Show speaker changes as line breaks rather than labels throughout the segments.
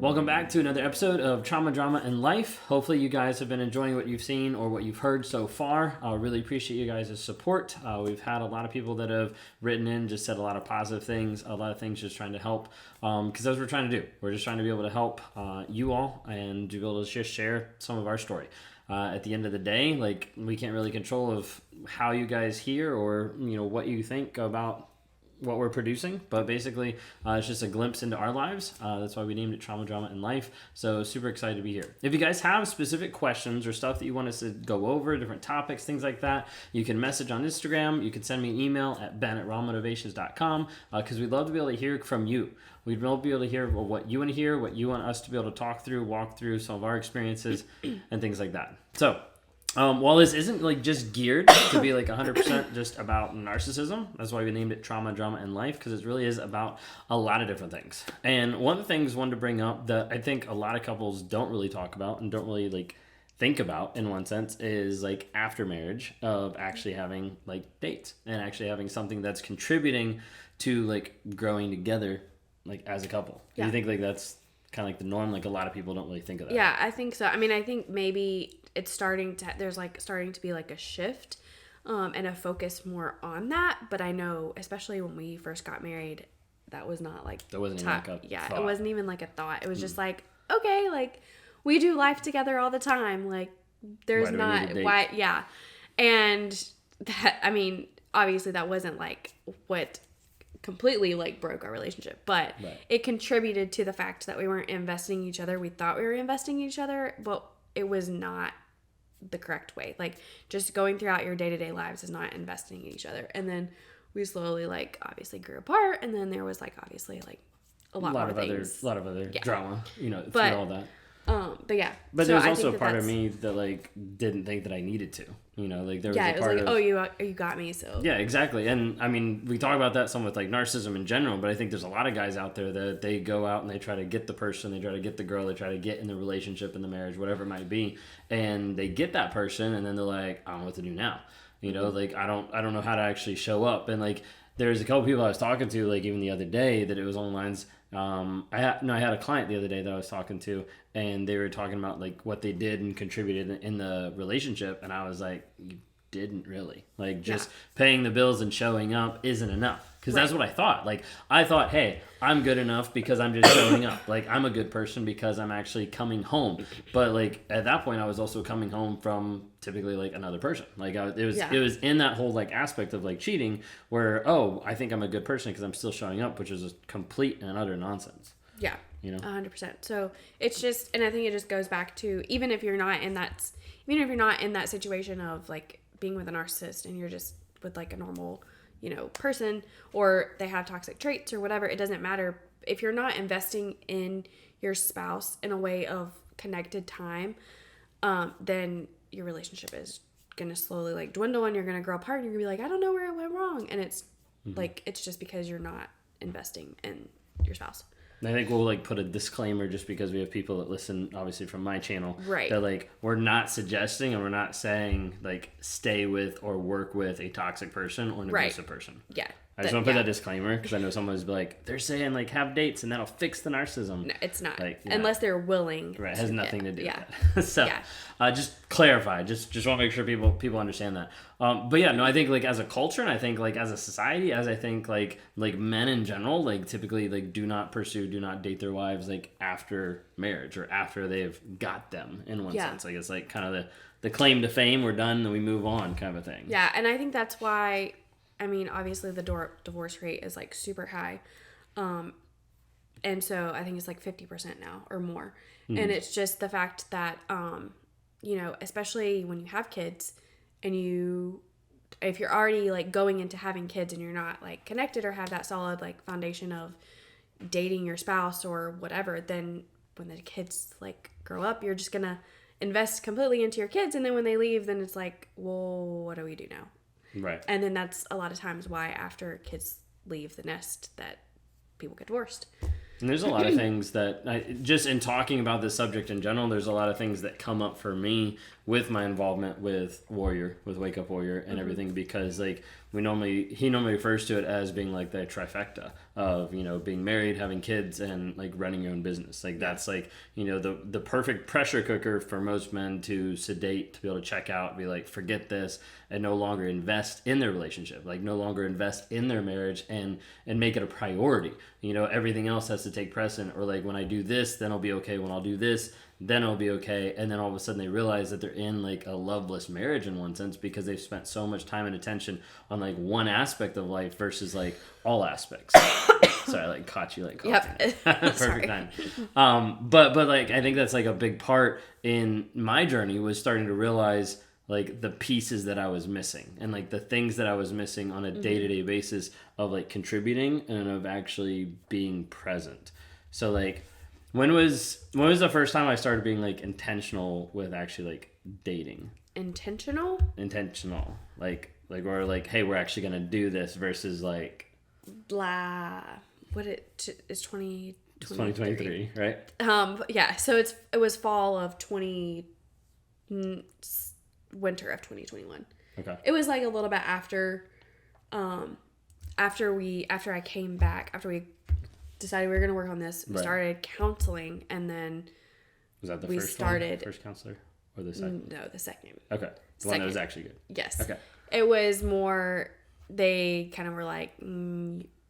Welcome back to another episode of Trauma, Drama, and Life. Hopefully you guys have been enjoying what you've seen or what you've heard so far. I really appreciate you guys' support. We've had a lot of people that have written in, just said a lot of positive things, a lot of things just trying to help. Because that's what we're trying to do. We're just trying to be able to help you all and to be able to just share some of our story. At the end of the day, like, we can't really control of how you guys hear or, what you think about what we're producing, but basically it's just a glimpse into our lives. That's why we named it Trauma, Drama, and Life. So super excited to be here. If you guys have specific questions or stuff that you want us to go over, different topics, things like that, you can message on Instagram. You can send me an email at ben@rawmotivations.com because we'd love to be able to hear from you. We'd love to be able to hear what you want to hear, what you want us to be able to talk through, walk through some of our experiences and things like that. So while this isn't like just geared to be like 100% just about narcissism, that's why we named it Trauma, Drama, and Life, because it really is about a lot of different things. And one of the things I wanted to bring up that I think a lot of couples don't really talk about and don't really like think about in one sense is like after marriage of actually having like dates and actually having something that's contributing to like growing together like as a couple. Yeah. Do you think like that's kind of like the norm? Like a lot of people don't really think of that.
Yeah, I think so. I mean, I think maybe it's starting to be like a shift and a focus more on that. But I know, especially when we first got married, that was not like
that wasn't even like a thought.
It wasn't even like a thought. It was just like, okay, like we do life together all the time. Like there's and that, I mean, obviously that wasn't like what completely like broke our relationship, but it contributed to the fact that we weren't investing in each other. We thought we were investing in each other, but it was not the correct way. Like just going throughout your day-to-day lives is not investing in each other. And then we slowly like obviously grew apart, and then there was like obviously like a lot of other
drama, through all that. But
so
there's also a part of me that like didn't think that I needed to, like there was a part of
you got me, so
yeah, exactly. And I mean, we talk about that some with like narcissism in general, but I think there's a lot of guys out there that they go out and they try to get the person, they try to get the girl, they try to get in the relationship, in the marriage, whatever it might be, and they get that person, and then they're like, I don't know what to do now, like I don't know how to actually show up. And like there's a couple people I was talking to, like even the other day, that it was on lines. I had a client the other day that I was talking to, and they were talking about like what they did and contributed in the relationship, and I was like, you didn't really. Like just paying the bills and showing up isn't enough. Because that's what I thought. Like I thought, hey, I'm good enough because I'm just showing up. Like I'm a good person because I'm actually coming home. But like at that point, I was also coming home from typically like another person. Like it was in that whole like aspect of like cheating where, oh, I think I'm a good person because I'm still showing up, which is a complete and utter nonsense.
Yeah. 100%. So it's just, and I think it just goes back to even if you're not in that situation of like being with a narcissist and you're just with like a normal person, or they have toxic traits or whatever, it doesn't matter. If you're not investing in your spouse in a way of connected time, then your relationship is going to slowly like dwindle, and you're going to grow apart, and you're going to be like, I don't know where it went wrong. And it's like, it's just because you're not investing in your spouse.
I think we'll like put a disclaimer just because we have people that listen obviously from my channel,
right?
That like we're not suggesting and we're not saying like stay with or work with a toxic person or an abusive person.
Yeah.
I just want to put that disclaimer because I know someone's like, they're saying like have dates and that'll fix the narcissism.
No, it's not.
Like,
unless they're willing.
Right. It has nothing to do with that. So just clarify. Just want to make sure people understand that. But yeah, no, I think like as a culture, and I think like as a society, as I think like men in general, like typically like do not date their wives like after marriage or after they've got them in one sense. Like it's like kind of the claim to fame, we're done and we move on kind of a thing.
Yeah. And I think that's why, I mean, obviously the divorce rate is like super high. And so I think it's like 50% now or more. Mm-hmm. And it's just the fact that, especially when you have kids and if you're already like going into having kids and you're not like connected or have that solid like foundation of dating your spouse or whatever, then when the kids like grow up, you're just going to invest completely into your kids. And then when they leave, then it's like, well, what do we do now?
Right.
And then that's a lot of times why after kids leave the nest that people get divorced.
And there's a lot of things that, just in talking about this subject in general, there's a lot of things that come up for me with my involvement with Wake Up Warrior and everything, because like he normally refers to it as being like the trifecta of, you know, being married, having kids, and like running your own business. Like that's like, you know, the perfect pressure cooker for most men to sedate, to be able to check out, be like, forget this, and no longer invest in their relationship, like no longer invest in their marriage and make it a priority. You know, everything else has to take precedent, or like when I do this, then I'll be okay. When I'll do this, then I'll be okay. And then all of a sudden they realize that they're in like a loveless marriage in one sense, because they've spent so much time and attention on like one aspect of life versus like all aspects. Sorry, I like caught you like coughing.
Yep.
Perfect time. But like I think that's like a big part in my journey, was starting to realize like the pieces that I was missing, and like the things that I was missing on a day-to-day basis of like contributing and of actually being present. So like, when was the first time I started being like intentional with actually like dating? Intentional, like we're like, hey, we're actually gonna do this, versus like
blah. It's
2023, right?
Yeah. So it was fall of winter of 2021.
Okay.
It was like a little bit after I came back, after we decided we were going to work on this. We started counseling, and then
was that the first counselor, or the second?
No, the second.
Okay, the one that was actually good.
Yes.
Okay.
It was more, they kind of were like,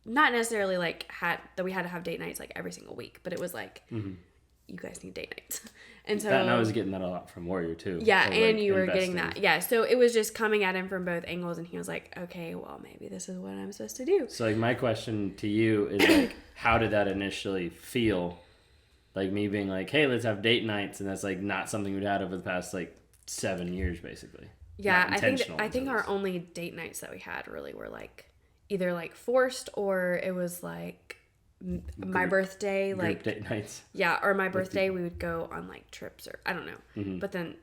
not necessarily like we had to have date nights like every single week, but it was like, you guys need date nights. And so,
and I was getting that a lot from Warrior too.
Yeah, and like, you were getting that. Yeah, so it was just coming at him from both angles, and he was like, okay, well, maybe this is what I'm supposed to do.
So like, my question to you is like, how did that initially feel? Like me being like, hey, let's have date nights, and that's like not something we'd had over the past like 7 years, basically.
Yeah, I think our only date nights that we had really were like either like forced, or it was like my birthday, like
date nights.
Yeah, or my birthday, we would go on like trips, or I don't know. But then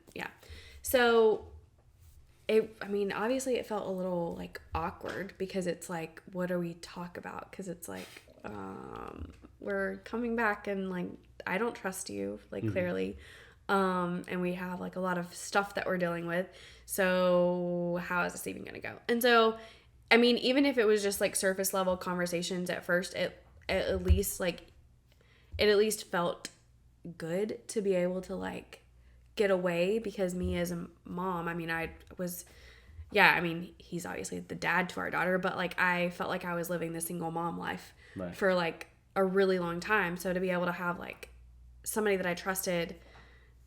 so obviously it felt a little like awkward, because it's like, what do we talk about? Because it's like we're coming back, and like I don't trust you, like clearly, and we have like a lot of stuff that we're dealing with. So how is this even gonna go? And so, I mean, even if it was just like surface level conversations at first, it at least felt good to be able to like get away, because me as a mom, I mean, he's obviously the dad to our daughter, but like I felt like I was living the single mom life for like a really long time. So to be able to have like somebody that I trusted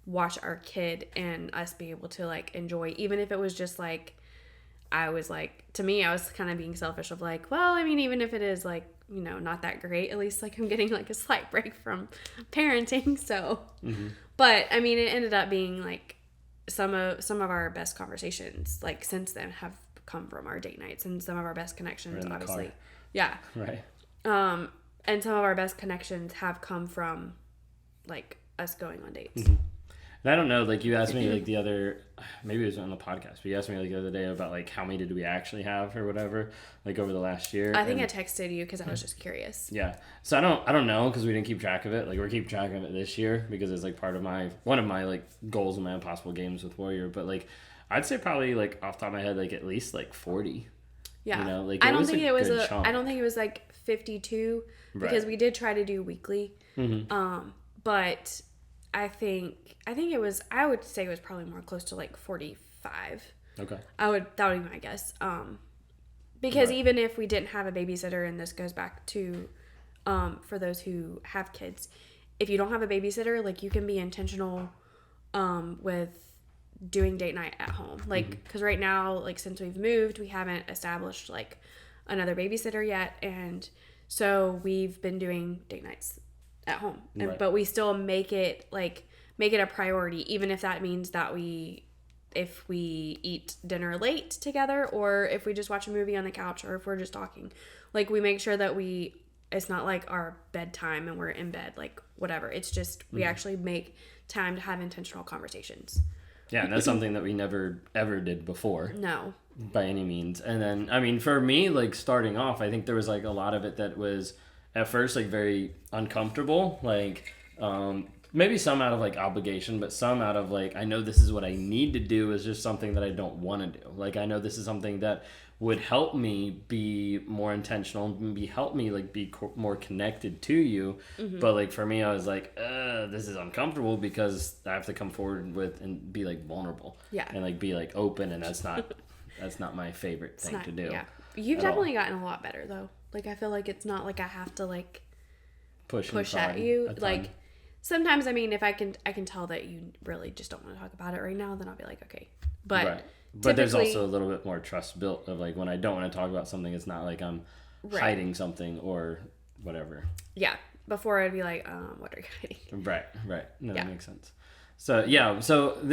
watch our kid, and us be able to like enjoy, even if it was just like, I was like, to me, I was kind of being selfish of like, well, I mean, even if it is like, you know, not that great, at least like I'm getting like a slight break from parenting. So, but I mean, it ended up being like some of our best conversations like since then have come from our date nights, and some of our best connections, obviously. Car. Yeah. Right. And some of our best connections have come from like us going on dates.
And I don't know, like you asked me like maybe it was on the podcast, but you asked me like the other day about like how many did we actually have or whatever, like over the last year.
I think I texted you because I was just curious.
Yeah. So I don't know, because we didn't keep track of it. Like we're keeping track of it this year, because it's like part of one of my like goals in my Impossible Games with Warrior. But like I'd say probably like off the top of my head, like at least like 40. Yeah. You know, like I don't think it
was like 52, because we did try to do weekly. But I think it was, I would say it was probably more close to like 45. Okay. That would be my guess. Because even if we didn't have a babysitter, and this goes back to for those who have kids, if you don't have a babysitter, like you can be intentional with doing date night at home. Like, because right now, like since we've moved, we haven't established like another babysitter yet, and so we've been doing date nights at home, but we still make it a priority, even if that means that if we eat dinner late together, or if we just watch a movie on the couch, or if we're just talking, like we make sure that it's not like our bedtime and we're in bed, like whatever. It's just we actually make time to have intentional conversations.
Yeah, and that's something that we never ever did before.
No.
By any means. And then, I mean, for me, like starting off, I think there was like a lot of it that was at first like very uncomfortable, like maybe some out of like obligation, but some out of like, I know this is what I need to do, is just something that I don't want to do. Like, I know this is something that would help me be more intentional and help me like be more connected to you. But like for me, I was like, this is uncomfortable because I have to come forward with and be like vulnerable.
Yeah.
And like be like open, and that's not my favorite thing to do.
Yeah. You've definitely gotten a lot better though. Like I feel like it's not like I have to like push at you. Like sometimes, I mean, if I can tell that you really just don't want to talk about it right now, then I'll be like, okay. But
right. But there's also a little bit more trust built of like when I don't want to talk about something, it's not like I'm hiding something or whatever.
Yeah. Before I'd be like, what are you hiding?
Right. No, that makes sense. So yeah,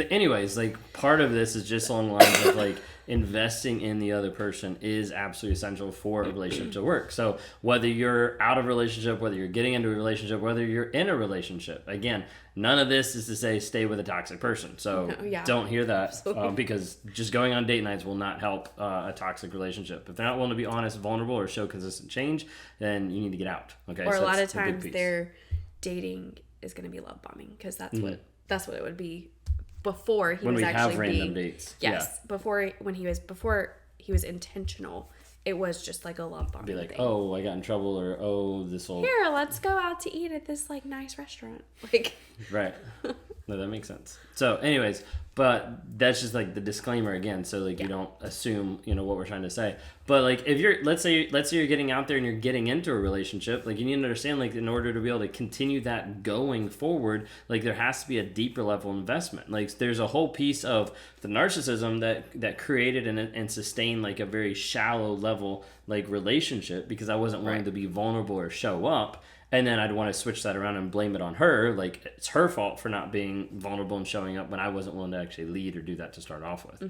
anyways, like part of this is just along the lines of like investing in the other person is absolutely essential for a relationship to work. So whether you're out of a relationship, whether you're getting into a relationship, whether you're in a relationship, again, none of this is to say stay with a toxic person. So don't hear that because just going on date nights will not help a toxic relationship. If they're not willing to be honest, vulnerable, or show consistent change, then you need to get out. Okay.
Or so a lot of times their dating is going to be love bombing because that's what it would be before he was actually
have random dates.
Yes, before he was intentional, it was just like a love bombing.
Be like,
thing.
oh, I got in trouble, or oh, this whole
here, let's go out to eat at this like nice restaurant. Like,
right. No, that makes sense. So, anyways, but that's just like the disclaimer again. So like you don't assume what we're trying to say. But like if you're let's say you're getting out there and you're getting into a relationship, like you need to understand like in order to be able to continue that going forward, like there has to be a deeper level investment. Like there's a whole piece of the narcissism that created and sustained like a very shallow level like relationship because I wasn't willing to be vulnerable or show up. And then I'd want to switch that around and blame it on her. Like, it's her fault for not being vulnerable and showing up when I wasn't willing to actually lead or do that to start off with.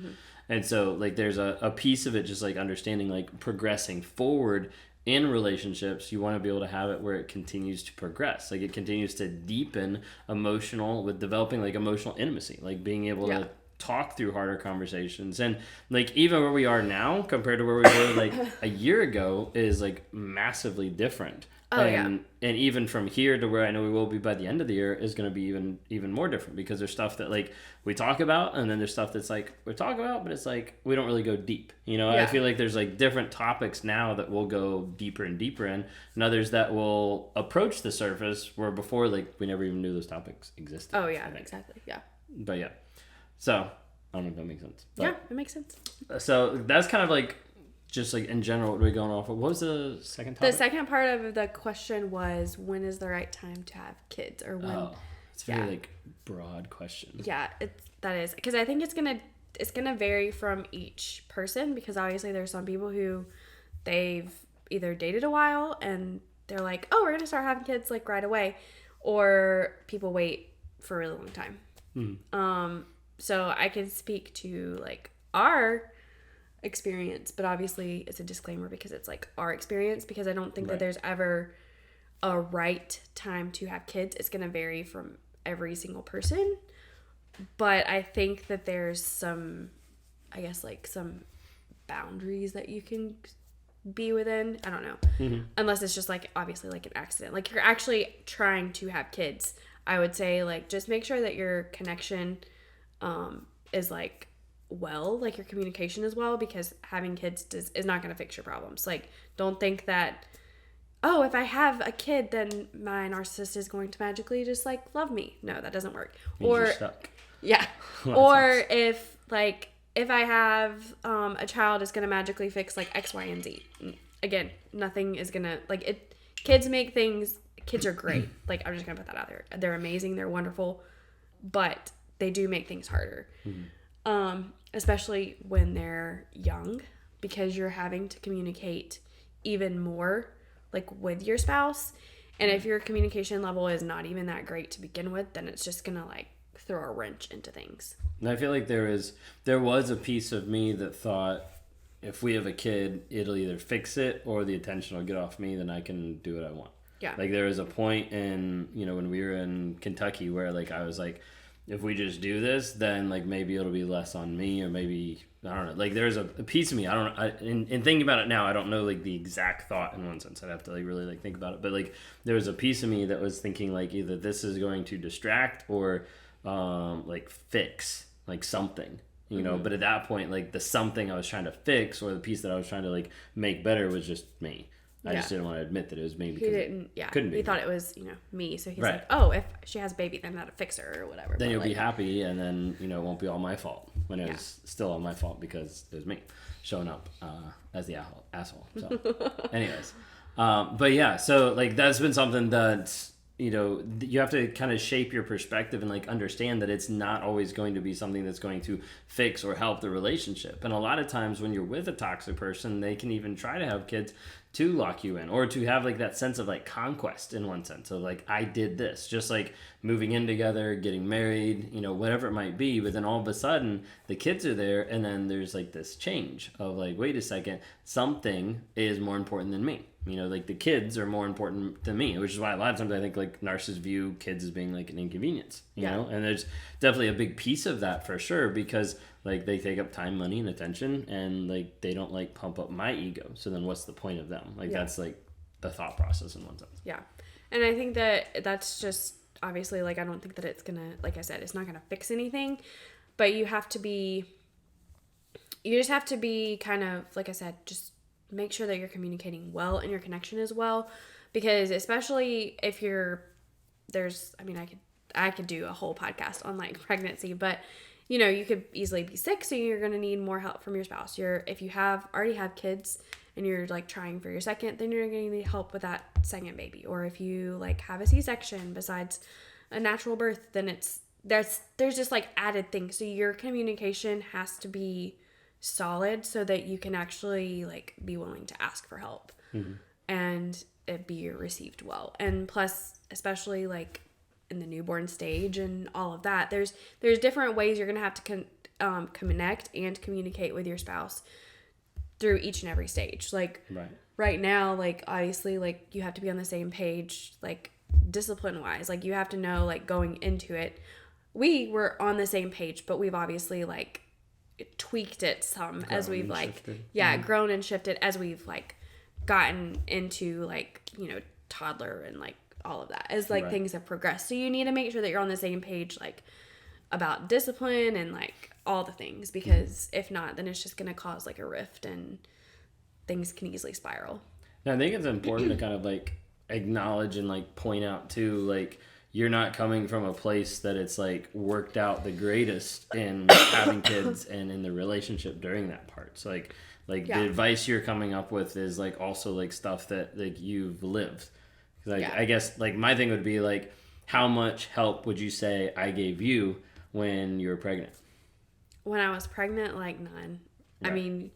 And so, like, there's a piece of it just, like, understanding, like, progressing forward in relationships. You want to be able to have it where it continues to progress. Like, it continues to deepen with developing, like, emotional intimacy. Like, being able to talk through harder conversations. And, like, even where we are now compared to where we were, like, a year ago is, like, massively different. And even from here to where I know we will be by the end of the year is going to be even more different because there's stuff that like we talk about and then there's stuff that's like we talk about but it's like we don't really go deep. I feel like there's like different topics now that we'll go deeper and deeper in, and others that will approach the surface where before like we never even knew those topics existed.
Oh yeah, exactly. Yeah.
But yeah, so I don't know if that makes sense. But,
yeah, it makes sense.
So that's kind of like. Just like in general, what are we going off of? What was the second topic?
The second part of the question was when is the right time to have kids or when? Oh,
it's a very like broad question.
Yeah, that is because I think it's gonna vary from each person because obviously there's some people who they've either dated a while and they're like, oh, we're gonna start having kids like right away, or people wait for a really long time. So I can speak to like our experience, but obviously it's a disclaimer because it's like our experience because I don't think that there's ever a right time to have kids. It's going to vary from every single person, but I think that there's some boundaries that you can be within. I don't know. Unless it's just like obviously like an accident, like you're actually trying to have kids. I would say like just make sure that your connection is like like your communication as well, because having kids is not going to fix your problems. Like don't think that if I have a kid then my narcissist is going to magically just like love me. No, that doesn't work. Or you're stuck. Yeah. Or if I have a child, it's going to magically fix like X, Y, and Z. Again, nothing is going to kids are great. Like I'm just going to put that out there. They're amazing, they're wonderful, but they do make things harder. Especially when they're young, because you're having to communicate even more like with your spouse. And if your communication level is not even that great to begin with, then it's just gonna like throw a wrench into things. And
I feel like there was a piece of me that thought if we have a kid, it'll either fix it or the attention will get off me, then I can do what I want.
Yeah.
Like there was a point in, when we were in Kentucky where like I was like, if we just do this, then like maybe it'll be less on me, or maybe I don't know. Like there's a piece of me, in thinking about it now, I don't know like the exact thought in one sense. I'd have to like really like think about it. But like there was a piece of me that was thinking like either this is going to distract or like fix like something. You know, but at that point, like the something I was trying to fix or the piece that I was trying to like make better was just me. I just didn't want to admit that it was me because couldn't be.
He thought it was, me. So he's
right.
like, oh, if she has a baby, then that'll fix her or whatever.
Then
but
you'll
like,
be happy, and then, it won't be all my fault when it was still all my fault because it was me showing up as the asshole. So, anyways. But yeah, so like that's been something that, you have to kind of shape your perspective and like understand that it's not always going to be something that's going to fix or help the relationship. And a lot of times when you're with a toxic person, they can even try to have kids to lock you in or to have like that sense of like conquest in one sense of like, I did this, just like moving in together, getting married, whatever it might be. But then all of a sudden the kids are there and then there's like this change of like, wait a second, something is more important than me. Like the kids are more important than me, which is why a lot of times I think like narcissists view kids as being like an inconvenience, you know, and there's definitely a big piece of that for sure, because like they take up time, money, and attention, and like they don't like pump up my ego. So then what's the point of them? Like that's like the thought process in one sense. Yeah.
And I think that that's just obviously like, I don't think that it's gonna, like I said, it's not gonna fix anything, but you just have to be kind of, like I said, just make sure that you're communicating well and your connection is well, because especially if I could do a whole podcast on like pregnancy, but you could easily be sick, so you're going to need more help from your spouse. If you already have kids and you're like trying for your second, then you're going to need help with that second baby. Or if you like have a C-section besides a natural birth, then there's just like added things. So your communication has to be solid so that you can actually like be willing to ask for help and it be received well. And plus, especially like in the newborn stage and all of that, there's different ways you're gonna have to connect and communicate with your spouse through each and every stage. Like right now, like obviously like you have to be on the same page, like discipline wise, like you have to know like going into it, we were on the same page, but we've obviously like tweaked it some as we've like grown and shifted as we've like gotten into like toddler and like all of that as like things have progressed. So you need to make sure that you're on the same page like about discipline and like all the things, because if not, then it's just going to cause like a rift and things can easily spiral.
Yeah, I think it's important to kind of like acknowledge and like point out too, like you're not coming from a place that it's like worked out the greatest in having kids and in the relationship during that part. So like the advice you're coming up with is like also like stuff that like you've lived. Like I guess like my thing would be like, how much help would you say I gave you when you were pregnant?
When I was pregnant, like none. I mean,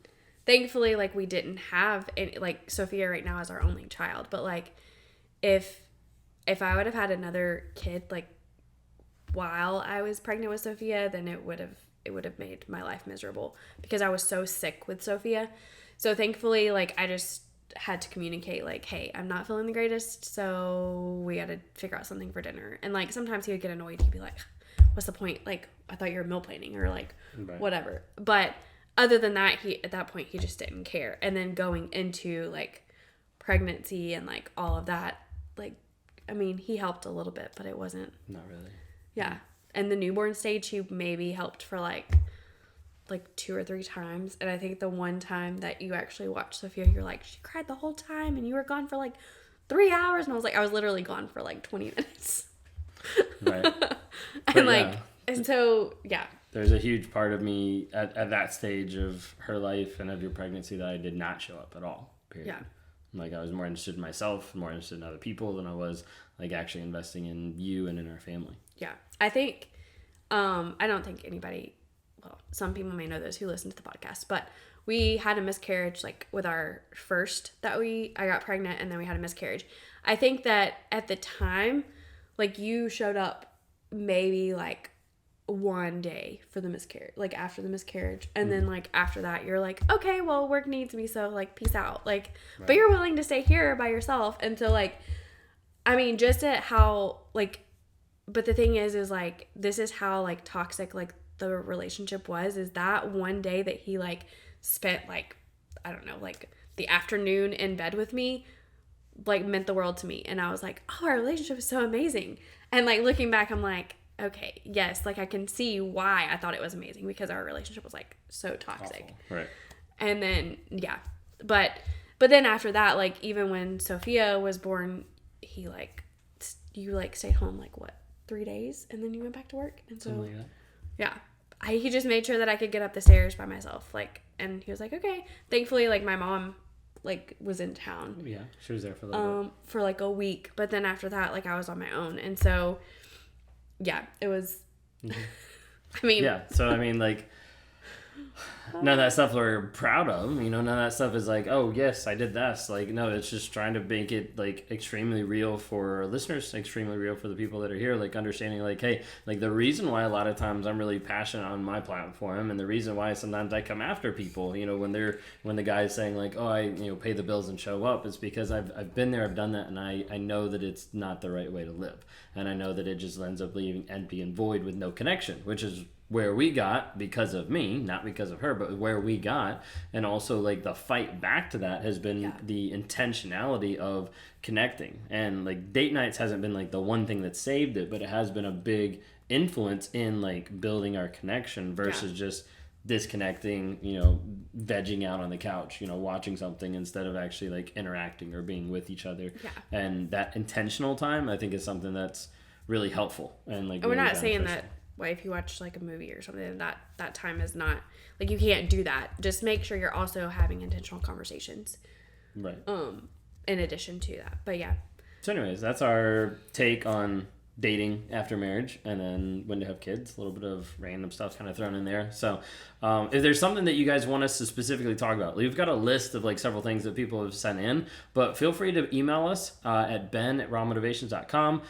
thankfully like we didn't have any, like Sophia right now is our only child, but like if I would have had another kid like while I was pregnant with Sophia, then it would have made my life miserable, because I was so sick with Sophia. So thankfully, like I just had to communicate like, hey, I'm not feeling the greatest, so we got to figure out something for dinner. And like sometimes he would get annoyed. He'd be like, what's the point? Like, I thought you were meal planning or like whatever. But other than that, at that point he just didn't care. And then going into like pregnancy and like all of that, like, I mean, he helped a little bit, but it wasn't.
Not really.
Yeah. And the newborn stage, he maybe helped for like 2 or 3 times. And I think the one time that you actually watched Sophia, you're like, she cried the whole time and you were gone for like 3 hours. And I was like, I was literally gone for like 20 minutes.
Right.
And like, and so, yeah.
There's a huge part of me at that stage of her life and of your pregnancy that I did not show up at all. Period. Yeah. Like I was more interested in myself, more interested in other people than I was like actually investing in you and in our family.
Yeah. I think, I don't think anybody, well, some people may know those who listen to the podcast, but we had a miscarriage like with our first I got pregnant and then we had a miscarriage. I think that at the time, like you showed up maybe like one day for the miscarriage, like after the miscarriage, and then like after that you're like, okay, well, work needs me, so like peace out, like but you're willing to stay here by yourself. And so like, I mean, just at how like but the thing is like, this is how like toxic like the relationship was, is that one day that he like spent like, I don't know, like the afternoon in bed with me, like meant the world to me. And I was like, oh, our relationship is so amazing. And like looking back, I'm like, okay, yes, like I can see why I thought it was amazing, because our relationship was like so toxic.
Awful. Right.
And then but then after that, like even when Sophia was born, he like, you like stayed home like what, 3 days, and then you went back to work. And so
Something like that.
he just made sure that I could get up the stairs by myself, like, and he was like, okay. Thankfully, like my mom like was in town.
Yeah, she was there for a little bit.
For like a week, but then after that, like I was on my own, and so it was. I mean,
so I mean, like, none of that stuff we're proud of, you know. None of that stuff is like, oh yes, I did this. Like, no, it's just trying to make it like extremely real for our listeners, extremely real for the people that are here, like understanding like, hey, like the reason why a lot of times I'm really passionate on my platform, and the reason why sometimes I come after people, you know, when the guy's saying like, oh, I pay the bills and show up, it's because I've been there, I've done that, and I know that it's not the right way to live, and I know that it just ends up leaving empty and void with no connection, which is where we got, because of me, not because of her, but where we got. And also like the fight back to that has been the intentionality of connecting. And like date nights hasn't been like the one thing that saved it, but it has been a big influence in like building our connection versus just disconnecting, vegging out on the couch, watching something instead of actually like interacting or being with each other. And that intentional time, I think, is something that's really helpful. And like,
we're
really
not saying that if you watch like a movie or something, that time is not like, you can't do that. Just make sure you're also having intentional conversations,
right?
In addition to that. But
so anyways, that's our take on dating after marriage, and then when to have kids. A little bit of random stuff kind of thrown in there. So if there's something that you guys want us to specifically talk about, we've got a list of like several things that people have sent in, but feel free to email us at ben@rawmotivations.com.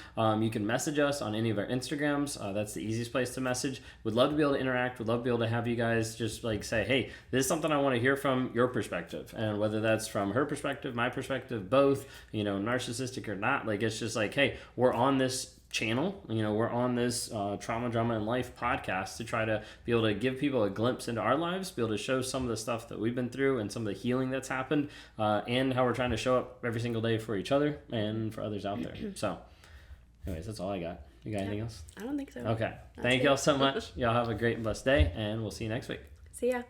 You can message us on any of our Instagrams. That's the easiest place to message. Would love to be able to interact. Would love to be able to have you guys just like say, hey, this is something I want to hear from your perspective, and whether that's from her perspective, my perspective, both, narcissistic or not, like it's just like, hey, we're on this channel, we're on this Trauma, Drama, and Life podcast to try to be able to give people a glimpse into our lives, be able to show some of the stuff that we've been through and some of the healing that's happened, and how we're trying to show up every single day for each other and for others out there. So anyways, that's all I got. You got anything else?
I don't think so.
Okay. Thank y'all so much. Y'all have a great and blessed day, and we'll see you next week.
See ya.